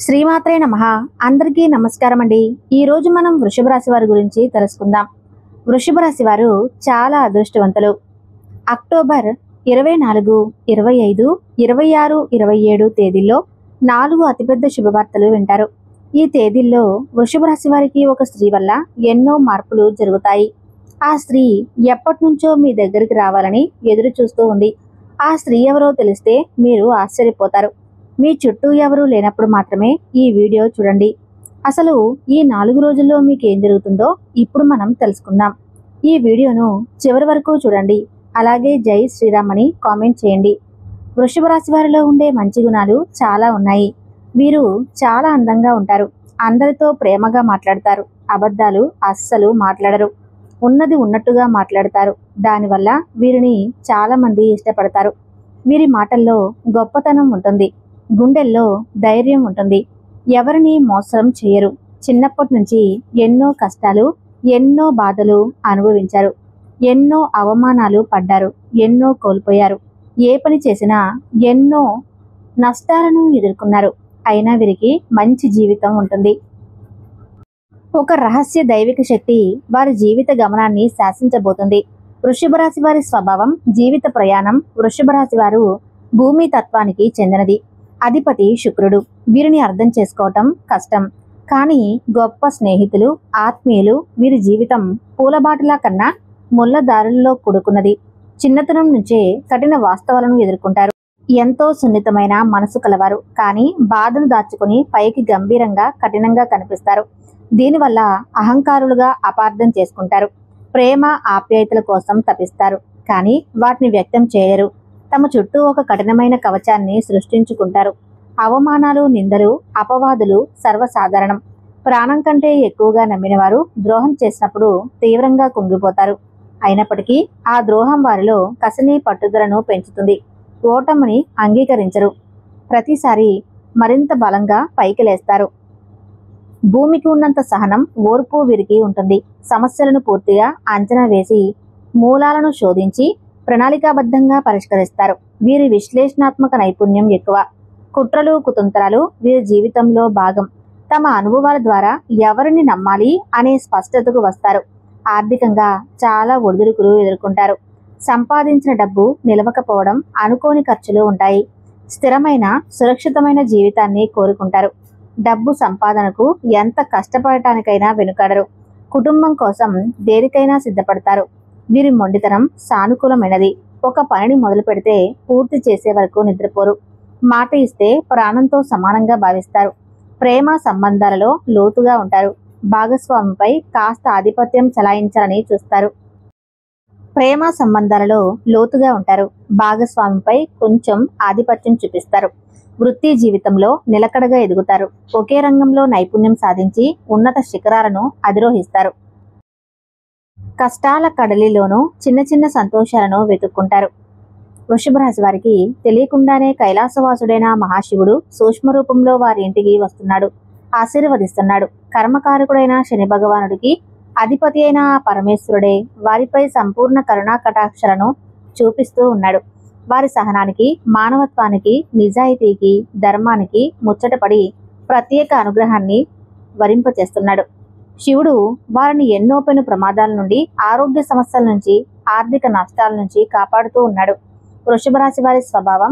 శ్రీమాత్రే నమః. అందరికీ నమస్కారం అండి. ఈ రోజు మనం వృషభ రాశి వారి గురించి తెలుసుకుందాం. వృషభ రాశి వారు చాలా అదృష్టవంతులు. అక్టోబర్ 24, 25, 26, 27 తేదీల్లో 4 అతిపెద్ద శుభవార్తలు వింటారు. ఈ తేదీల్లో వృషభ రాశి వారికి ఒక స్త్రీ వల్ల ఎన్నో మార్పులు జరుగుతాయి. ఆ స్త్రీ ఎప్పటినుంచో మీ దగ్గరికి రావాలని ఎదురు చూస్తూ ఉంది. ఆ స్త్రీ ఎవరో తెలిస్తే మీరు ఆశ్చర్యపోతారు. మీ చుట్టూ ఎవరూ లేనప్పుడు మాత్రమే ఈ వీడియో చూడండి. అసలు ఈ 4 రోజుల్లో మీకు ఏం జరుగుతుందో ఇప్పుడు మనం తెలుసుకుందాం. ఈ వీడియోను చివరి వరకు చూడండి. అలాగే జై శ్రీరామ్ అని కామెంట్ చేయండి. వృషభ రాశి వారిలో ఉండే మంచి గుణాలు చాలా ఉన్నాయి. వీరు చాలా అందంగా ఉంటారు. అందరితో ప్రేమగా మాట్లాడతారు. అబద్ధాలు అస్సలు మాట్లాడరు. ఉన్నది ఉన్నట్టుగా మాట్లాడతారు. దానివల్ల వీరిని చాలా మంది ఇష్టపడతారు. వీరి మాటల్లో గొప్పతనం ఉంటుంది. గుండెల్లో ధైర్యం ఉంటుంది. ఎవరిని మోసం చేయరు. చిన్నప్పటి నుంచి ఎన్నో కష్టాలు, ఎన్నో బాధలు అనుభవించారు. ఎన్నో అవమానాలు పడ్డారు. ఎన్నో కోల్పోయారు. ఏ పని చేసినా ఎన్నో నష్టాలను ఎదుర్కొన్నారు. అయినా వీరికి మంచి జీవితం ఉంటుంది. ఒక రహస్య దైవిక శక్తి వారి జీవిత గమనాన్ని శాసించబోతుంది. వృషభ రాశి వారి స్వభావం, జీవిత ప్రయాణం. వృషభ రాశి వారు భూమి తత్వానికి చెందినది. అధిపతి శుక్రుడు. వీరిని అర్థం చేసుకోవటం కష్టం. కానీ గొప్ప స్నేహితులు, ఆత్మీయులు. వీరి జీవితం పూలబాటలా కన్నా ముళ్ళ దారుల్లో కూడుకున్నది. చిన్నతనం నుంచే కఠిన వాస్తవాలను ఎదుర్కొంటారు. ఎంతో సున్నితమైన మనసు కలవారు. కానీ బాధను దాచుకుని పైకి గంభీరంగా, కఠినంగా కనిపిస్తారు. దీనివల్ల అహంకారులుగా అపార్థం చేసుకుంటారు. ప్రేమ, ఆప్యాయతల కోసం తపిస్తారు. కానీ వాటిని వ్యక్తం చేయరు. తమ చుట్టూ ఒక కఠినమైన కవచాన్ని సృష్టించుకుంటారు. అవమానాలు, నిందలు, అపవాదులు సర్వసాధారణం. ప్రాణం కంటే ఎక్కువగా నమ్మిన వారు ద్రోహం చేసినప్పుడు తీవ్రంగా కుంగిపోతారు. అయినప్పటికీ ఆ ద్రోహం వారిలో కసిని, పట్టుదలను పెంచుతుంది. ఓటమిని అంగీకరించరు. ప్రతిసారి మరింత బలంగా పైకి లేస్తారు. భూమికి ఉన్నంత సహనం, ఓర్పు వీరికి ఉంటుంది. సమస్యలను పూర్తిగా అంచనా వేసి మూలాలను శోధించి ప్రణాళికాబద్ధంగా పరిష్కరిస్తారు. వీరి విశ్లేషణాత్మక నైపుణ్యం ఎక్కువ. కుట్రలు, కుతంత్రాలు వీరి జీవితంలో భాగం. తమ అనుభవాల ద్వారా ఎవరిని నమ్మాలి అనే స్పష్టతకు వస్తారు. ఆర్థికంగా చాలా ఒడిదుడుకులు ఎదుర్కొంటారు. సంపాదించిన డబ్బు నిలవకపోవడం, అనుకోని ఖర్చులు ఉంటాయి. స్థిరమైన, సురక్షితమైన జీవితాన్ని కోరుకుంటారు. డబ్బు సంపాదనకు ఎంత కష్టపడటానికైనా వెనుకాడరు. కుటుంబం కోసం దేనికైనా సిద్ధపడతారు. వీరి మొండితనం సానుకూలమైనది. ఒక పనిని మొదలు పెడితే పూర్తి చేసే వరకు నిద్రపోరు. మాట ఇస్తే ప్రాణంతో సమానంగా భావిస్తారు. ప్రేమ సంబంధాలలో లోతుగా ఉంటారు. భాగస్వామిపై కాస్త ఆధిపత్యం చలాయించాలని చూస్తారు. ప్రేమ సంబంధాలలో లోతుగా ఉంటారు. భాగస్వామిపై కొంచెం ఆధిపత్యం చూపిస్తారు. వృత్తి జీవితంలో నిలకడగా ఎదుగుతారు. ఒకే రంగంలో నైపుణ్యం సాధించి ఉన్నత శిఖరాలను అధిరోహిస్తారు. కష్టాల కడలిలోనూ చిన్న చిన్న సంతోషాలను వెతుక్కుంటారు. వృషభ రాశి వారికి తెలియకుండానే కైలాసవాసుడైన మహాశివుడు సూక్ష్మ రూపంలో వారి ఇంటికి వస్తున్నాడు. ఆశీర్వదిస్తున్నాడు. కర్మకారకుడైన శని భగవానుడికి అధిపతి అయిన ఆ పరమేశ్వరుడే వారిపై సంపూర్ణ కరుణా కటాక్షలను చూపిస్తూ ఉన్నాడు. వారి సహనానికి, మానవత్వానికి, నిజాయితీకి, ధర్మానికి ముచ్చటపడి ప్రత్యేక అనుగ్రహాన్ని వరింపచేస్తున్నాడు. శివుడు వారిని ఎన్నో పెను ప్రమాదాల నుండి, ఆరోగ్య సమస్యల నుంచి, ఆర్థిక నష్టాల నుంచి కాపాడుతూ ఉన్నాడు. వృషభ రాశి వారి స్వభావం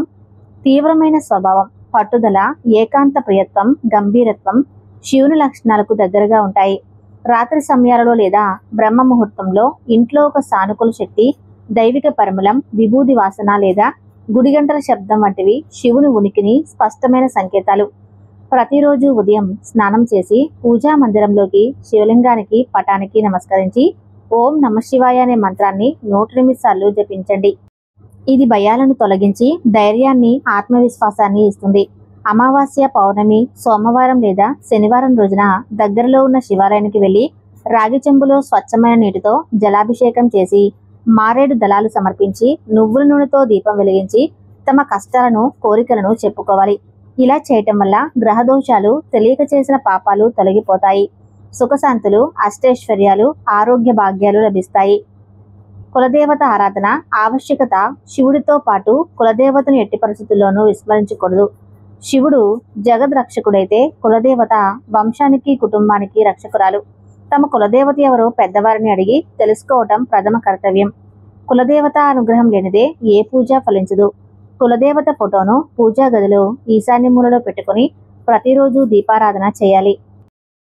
తీవ్రమైన స్వభావం. పట్టుదల, ఏకాంత ప్రియత్వం, గంభీరత్వం శివుని లక్షణాలకు దగ్గరగా ఉంటాయి. రాత్రి సమయాలలో లేదా బ్రహ్మ ముహూర్తంలో ఇంట్లో ఒక సానుకూల శక్తి, దైవిక పరిమళం, విభూది వాసన లేదా గుడిగంటల శబ్దం వంటివి శివుని ఉనికిని స్పష్టమైన సంకేతాలు. ప్రతిరోజు ఉదయం స్నానం చేసి పూజా మందిరంలోకి శివలింగానికి, పటానికి నమస్కరించి ఓం నమఃశివాయ అనే మంత్రాన్ని 108 సార్లు జపించండి. ఇది భయాలను తొలగించి ధైర్యాన్ని, ఆత్మవిశ్వాసాన్ని ఇస్తుంది. అమావాస్య, పౌర్ణమి, సోమవారం లేదా శనివారం రోజున దగ్గరలో ఉన్న శివాలయానికి వెళ్లి రాగి చెంబులో స్వచ్ఛమైన నీటితో జలాభిషేకం చేసి మారేడు దళాలు సమర్పించి నువ్వుల నూనెతో దీపం వెలిగించి తమ కష్టాలను, కోరికలను చెప్పుకోవాలి. ఇలా చేయటం వల్ల గ్రహదోషాలు, తెలియక చేసిన పాపాలు తొలగిపోతాయి. సుఖశాంతులు, అష్టైశ్వర్యాలు, ఆరోగ్య భాగ్యాలు లభిస్తాయి. కులదేవత ఆరాధన ఆవశ్యకత. శివుడితో పాటు కులదేవతను ఎట్టి పరిస్థితుల్లోనూ విస్మరించకూడదు. శివుడు జగద్రక్షకుడైతే కులదేవత వంశానికి కుటుంబానికి రక్షకురాలు. తమ కులదేవత ఎవరో పెద్దవారిని అడిగి తెలుసుకోవటం ప్రథమ కర్తవ్యం. కులదేవత అనుగ్రహం లేనిదే ఏ పూజ ఫలించదు. కులదేవత ఫోటోను పూజా గదిలో ఈశాన్య మూలలో పెట్టుకుని ప్రతిరోజు దీపారాధన చేయాలి.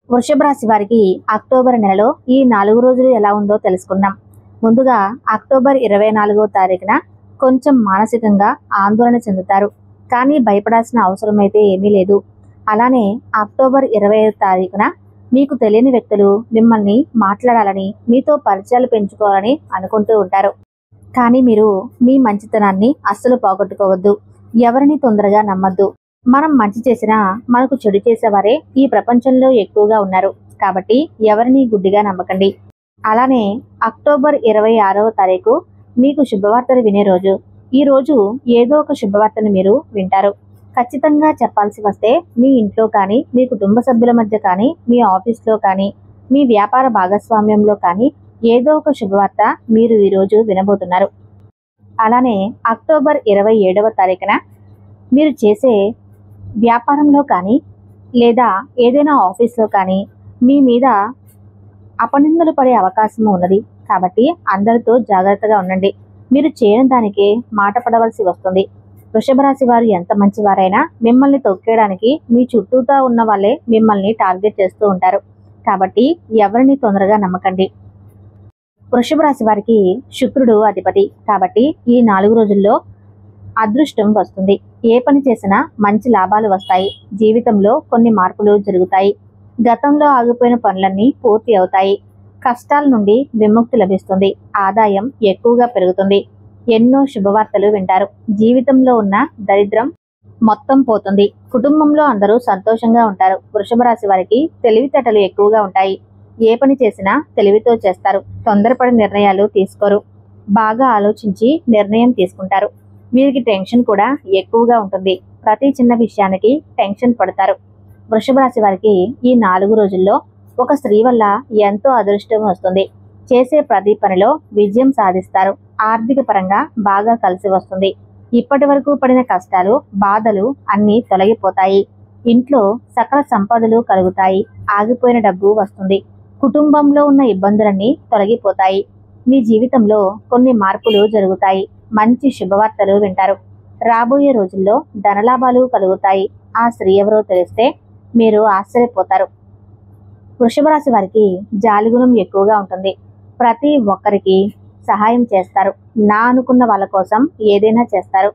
వృషభ రాశి వారికి అక్టోబర్ నెలలో ఈ 4 రోజులు ఎలా ఉందో తెలుసుకుందాం. ముందుగా అక్టోబర్ 24వ తారీఖున కొంచెం మానసికంగా ఆందోళన చెందుతారు, కానీ భయపడాల్సిన అవసరం అయితే ఏమీ లేదు. అలానే అక్టోబర్ 25వ తారీఖున మీకు తెలియని వ్యక్తులు మిమ్మల్ని మాట్లాడాలని, మీతో పరిచయాలు పెంచుకోవాలని అనుకుంటూ ఉంటారు. కానీ మీరు మీ మంచితనాన్ని అస్సలు పోగొట్టుకోవద్దు. ఎవరిని తొందరగా నమ్మద్దు. మనం మంచి చేసినా మనకు చెడు చేసేవారే ఈ ప్రపంచంలో ఎక్కువగా ఉన్నారు. కాబట్టి ఎవరిని గుడ్డిగా నమ్మకండి. అలానే అక్టోబర్ 26వ తారీఖు మీకు శుభవార్తలు వినే రోజు. ఈ రోజు ఏదో ఒక శుభవార్తను మీరు వింటారు. ఖచ్చితంగా చెప్పాల్సి వస్తే మీ ఇంట్లో కానీ, మీ కుటుంబ సభ్యుల మధ్య కానీ, మీ ఆఫీస్లో కానీ, మీ వ్యాపార భాగస్వామ్యంలో కానీ ఏదో ఒక శుభవార్త మీరు ఈరోజు వినబోతున్నారు. అలానే అక్టోబర్ 27వ తారీఖున మీరు చేసే వ్యాపారంలో కానీ లేదా ఏదైనా ఆఫీస్లో కానీ మీ మీద అపనిందలు పడే అవకాశం ఉన్నది. కాబట్టి అందరితో జాగ్రత్తగా ఉండండి. మీరు చేయని దానికే మాట పడవలసి వస్తుంది. వృషభ రాశి వారు ఎంత మంచివారైనా మిమ్మల్ని తొక్కేయడానికి మీ చుట్టూతా ఉన్న వాళ్ళే మిమ్మల్ని టార్గెట్ చేస్తూ ఉంటారు. కాబట్టి ఎవరిని తొందరగా నమ్మకండి. వృషభ రాశి వారికి శుక్రుడు అధిపతి. కాబట్టి ఈ 4 రోజుల్లో అదృష్టం వస్తుంది. ఏ పని చేసినా మంచి లాభాలు వస్తాయి. జీవితంలో కొన్ని మార్పులు జరుగుతాయి. గతంలో ఆగిపోయిన పనులన్నీ పూర్తి అవుతాయి. కష్టాల నుండి విముక్తి లభిస్తుంది. ఆదాయం ఎక్కువగా పెరుగుతుంది. ఎన్నో శుభవార్తలు వింటారు. జీవితంలో ఉన్న దరిద్రం మొత్తం పోతుంది. కుటుంబంలో అందరూ సంతోషంగా ఉంటారు. వృషభ రాశి వారికి తెలివితేటలు ఎక్కువగా ఉంటాయి. ఏ పని చేసినా తెలివితో చేస్తారు. తొందరపడి నిర్ణయాలు తీసుకోరు. బాగా ఆలోచించి నిర్ణయం తీసుకుంటారు. వీరికి టెన్షన్ కూడా ఎక్కువగా ఉంటుంది. ప్రతి చిన్న విషయానికి టెన్షన్ పడతారు. వృషభ రాశి వారికి ఈ 4 రోజుల్లో ఒక స్త్రీ వల్ల ఎంతో అదృష్టం వస్తుంది. చేసే ప్రతి పనిలో విజయం సాధిస్తారు. ఆర్థిక పరంగా బాగా కలిసి వస్తుంది. ఇప్పటి వరకు పడిన కష్టాలు, బాధలు అన్నీ తొలగిపోతాయి. ఇంట్లో సకల సంపదలు కలుగుతాయి. ఆగిపోయిన డబ్బు వస్తుంది. కుటుంబంలో ఉన్న ఇబ్బందులన్నీ తొలగిపోతాయి. మీ జీవితంలో కొన్ని మార్పులు జరుగుతాయి. మంచి శుభవార్తలు వింటారు. రాబోయే రోజుల్లో ధనలాభాలు కలుగుతాయి. ఆ స్త్రీ ఎవరో తెలిస్తే మీరు ఆశ్చర్యపోతారు. వృషభ రాశి వారికి జాలిగుణం ఎక్కువగా ఉంటుంది. ప్రతి ఒక్కరికి సహాయం చేస్తారు. నా అనుకున్న వాళ్ళ కోసం ఏదైనా చేస్తారు.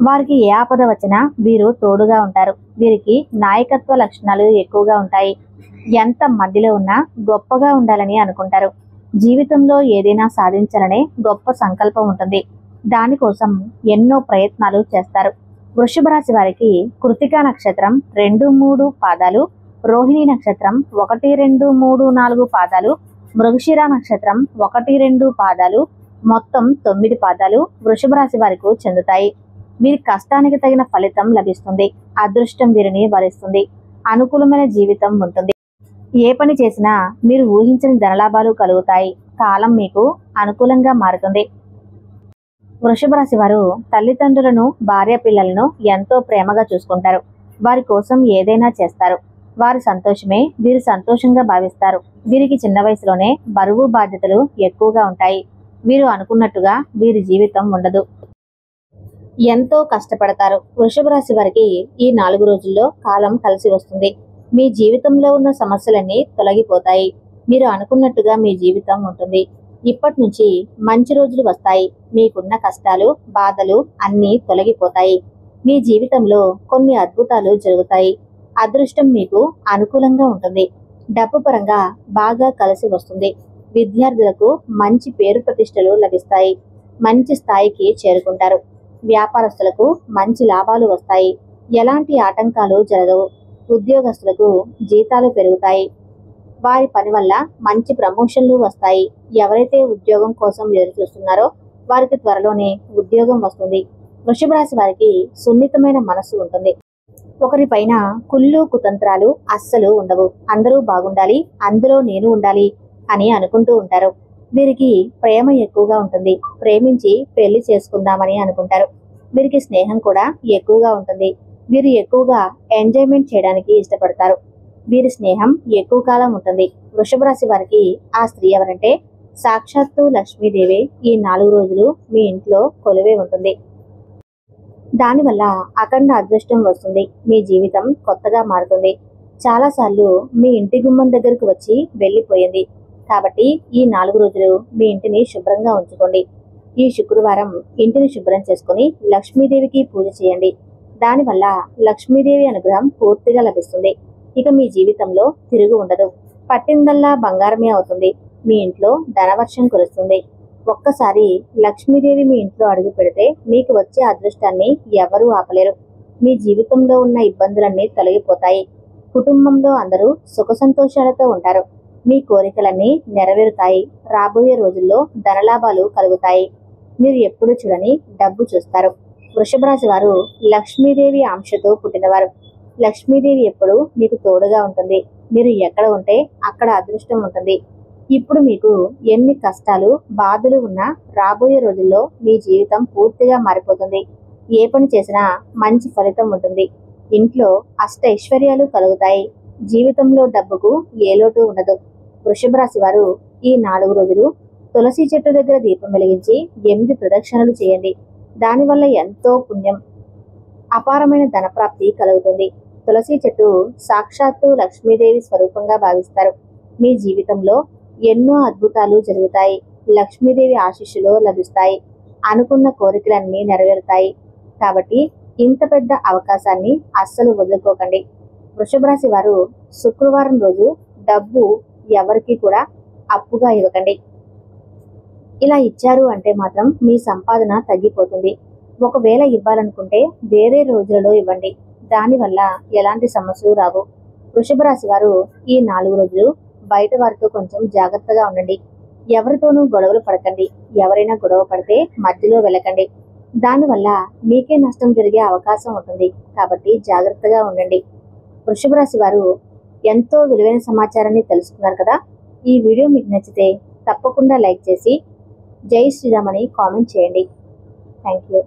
వారికి ఏ ఆపద వచ్చినా వీరు తోడుగా ఉంటారు. వీరికి నాయకత్వ లక్షణాలు ఎక్కువగా ఉంటాయి. ఎంత మందిలో ఉన్నా గొప్పగా ఉండాలని అనుకుంటారు. జీవితంలో ఏదైనా సాధించాలనే గొప్ప సంకల్పం ఉంటుంది. దానికోసం ఎన్నో ప్రయత్నాలు చేస్తారు. వృషభ రాశి వారికి కృతికా నక్షత్రం 2, 3 పాదాలు, రోహిణి నక్షత్రం 1, 2, 3, 4 పాదాలు, మృగశిర నక్షత్రం 1, 2 పాదాలు, మొత్తం 9 పాదాలు వృషభ రాశి వారికి చెందుతాయి. వీరి కష్టానికి తగిన ఫలితం లభిస్తుంది. అదృష్టం వీరిని వరిస్తుంది. అనుకూలమైన జీవితం ఉంటుంది. ఏ పని చేసినా మీరు ఊహించని ధనలాభాలు కలుగుతాయి. కాలం మీకు అనుకూలంగా మారుతుంది. వృషభ రాశి వారు తల్లిదండ్రులను, భార్య పిల్లలను ఎంతో ప్రేమగా చూసుకుంటారు. వారి కోసం ఏదైనా చేస్తారు. వారి సంతోషమే వీరు సంతోషంగా భావిస్తారు. వీరికి చిన్న వయసులోనే బరువు బాధ్యతలు ఎక్కువగా ఉంటాయి. వీరు అనుకున్నట్టుగా వీరి జీవితం ఉండదు. ఎంతో కష్టపడతారు. వృషభ రాశి వారికి ఈ 4 రోజుల్లో కాలం కలిసి వస్తుంది. మీ జీవితంలో ఉన్న సమస్యలన్నీ తొలగిపోతాయి. మీరు అనుకున్నట్టుగా మీ జీవితం ఉంటుంది. ఇప్పటి నుంచి మంచి రోజులు వస్తాయి. మీకున్న కష్టాలు, బాధలు అన్నీ తొలగిపోతాయి. మీ జీవితంలో కొన్ని అద్భుతాలు జరుగుతాయి. అదృష్టం మీకు అనుకూలంగా ఉంటుంది. డబ్బు పరంగా బాగా కలిసి వస్తుంది. విద్యార్థులకు మంచి పేరు ప్రతిష్టలు లభిస్తాయి. మంచి స్థాయికి చేరుకుంటారు. వ్యాపారస్తులకు మంచి లాభాలు వస్తాయి. ఎలాంటి ఆటంకాలు జరగవు. ఉద్యోగస్తులకు జీతాలు పెరుగుతాయి. వారి పని వల్ల మంచి ప్రమోషన్లు వస్తాయి. ఎవరైతే ఉద్యోగం కోసం ఎదురు చూస్తున్నారో వారికి త్వరలోనే ఉద్యోగం వస్తుంది. వృషభ రాశి వారికి సున్నితమైన మనస్సు ఉంటుంది. ఒకరిపైన కుళ్ళు కుతంత్రాలు అస్సలు ఉండవు. అందరూ బాగుండాలి, అందులో నేను ఉండాలి అని అనుకుంటూ ఉంటారు. వీరికి ప్రేమ ఎక్కువగా ఉంటుంది. ప్రేమించి పెళ్లి చేసుకుందామని అనుకుంటారు. వీరికి స్నేహం కూడా ఎక్కువగా ఉంటుంది. వీరు ఎక్కువగా ఎంజాయ్మెంట్ చేయడానికి ఇష్టపడతారు. వీరి స్నేహం ఎక్కువ కాలం ఉంటుంది. వృషభ రాశి వారికి ఆ స్త్రీ ఎవరంటే సాక్షాత్తు లక్ష్మీదేవి ఈ 4 రోజులు మీ ఇంట్లో కొలువై ఉంటుంది. దానివల్ల అఖండ అదృష్టం వస్తుంది. మీ జీవితం కొత్తగా మారుతుంది. చాలాసార్లు మీ ఇంటి గుమ్మం దగ్గరకు వచ్చి వెళ్ళిపోయింది. కాబట్టి ఈ 4 రోజులు మీ ఇంటిని శుభ్రంగా ఉంచుకోండి. ఈ శుక్రవారం ఇంటిని శుభ్రం చేసుకుని లక్ష్మీదేవికి పూజ చేయండి. దానివల్ల లక్ష్మీదేవి అనుగ్రహం పూర్తిగా లభిస్తుంది. ఇక మీ జీవితంలో తిరుగు ఉండదు. పట్టిందల్లా బంగారమే అవుతుంది. మీ ఇంట్లో ధనవర్షం కురుస్తుంది. ఒక్కసారి లక్ష్మీదేవి మీ ఇంట్లో అడుగు పెడితే మీకు వచ్చే అదృష్టాన్ని ఎవరూ ఆపలేరు. మీ జీవితంలో ఉన్న ఇబ్బందులన్నీ తొలగిపోతాయి. కుటుంబంలో అందరూ సుఖ సంతోషాలతో ఉంటారు. మీ కోరికలన్నీ నెరవేరుతాయి. రాబోయే రోజుల్లో ధనలాభాలు కలుగుతాయి. మీరు ఎప్పుడు చూడని డబ్బు చూస్తారు. వృషభ రాశి వారు లక్ష్మీదేవి అంశతో పుట్టినవారు. లక్ష్మీదేవి ఎప్పుడు మీకు తోడుగా ఉంటుంది. మీరు ఎక్కడ ఉంటే అక్కడ అదృష్టం ఉంటుంది. ఇప్పుడు మీకు ఎన్ని కష్టాలు బాధలు ఉన్నా రాబోయే రోజుల్లో మీ జీవితం పూర్తిగా మారిపోతుంది. ఏ పని చేసినా మంచి ఫలితం ఉంటుంది. ఇంట్లో అష్ట ఐశ్వర్యాలు కలుగుతాయి. జీవితంలో డబ్బుకు ఏ లోటు ఉండదు. వృషభ రాశి వారు ఈ 4 రోజులు తులసి చెట్టు దగ్గర దీపం వెలిగించి 8 ప్రదక్షిణలు చేయండి. దానివల్ల ఎంతో పుణ్యం, అపారమైన ధనప్రాప్తి కలుగుతుంది. తులసి చెట్టు సాక్షాత్తు లక్ష్మీదేవి స్వరూపంగా భావిస్తారు. మీ జీవితంలో ఎన్నో అద్భుతాలు జరుగుతాయి. లక్ష్మీదేవి ఆశీస్సులు లభిస్తాయి. అనుకున్న కోరికలన్నీ నెరవేరుతాయి. కాబట్టి ఇంత పెద్ద అవకాశాన్ని అస్సలు వదులుకోకండి. వృషభ రాశి వారు శుక్రవారం రోజు డబ్బు ఎవరికి కూడా అప్పుగా ఇవ్వకండి. ఇలా ఇచ్చారు అంటే మాత్రం మీ సంపాదన తగ్గిపోతుంది. ఒకవేళ ఇవ్వాలనుకుంటే వేరే రోజులలో ఇవ్వండి. దానివల్ల ఎలాంటి సమస్యలు రావు. వృషభ రాశి వారు ఈ 4 రోజులు బయట వారితో కొంచెం జాగ్రత్తగా ఉండండి. ఎవరితోనూ గొడవలు పడకండి. ఎవరైనా గొడవ పడితే మధ్యలో వెళ్ళకండి. దానివల్ల మీకే నష్టం జరిగే అవకాశం ఉంటుంది. కాబట్టి జాగ్రత్తగా ఉండండి. వృషభ రాశి వారు ఎంతో విలువైన సమాచారాన్ని తెలుసుకున్నారు కదా. ఈ వీడియో మీకు నచ్చితే తప్పకుండా లైక్ చేసి జై శ్రీరామ్ అని కామెంట్ చేయండి. Thank you.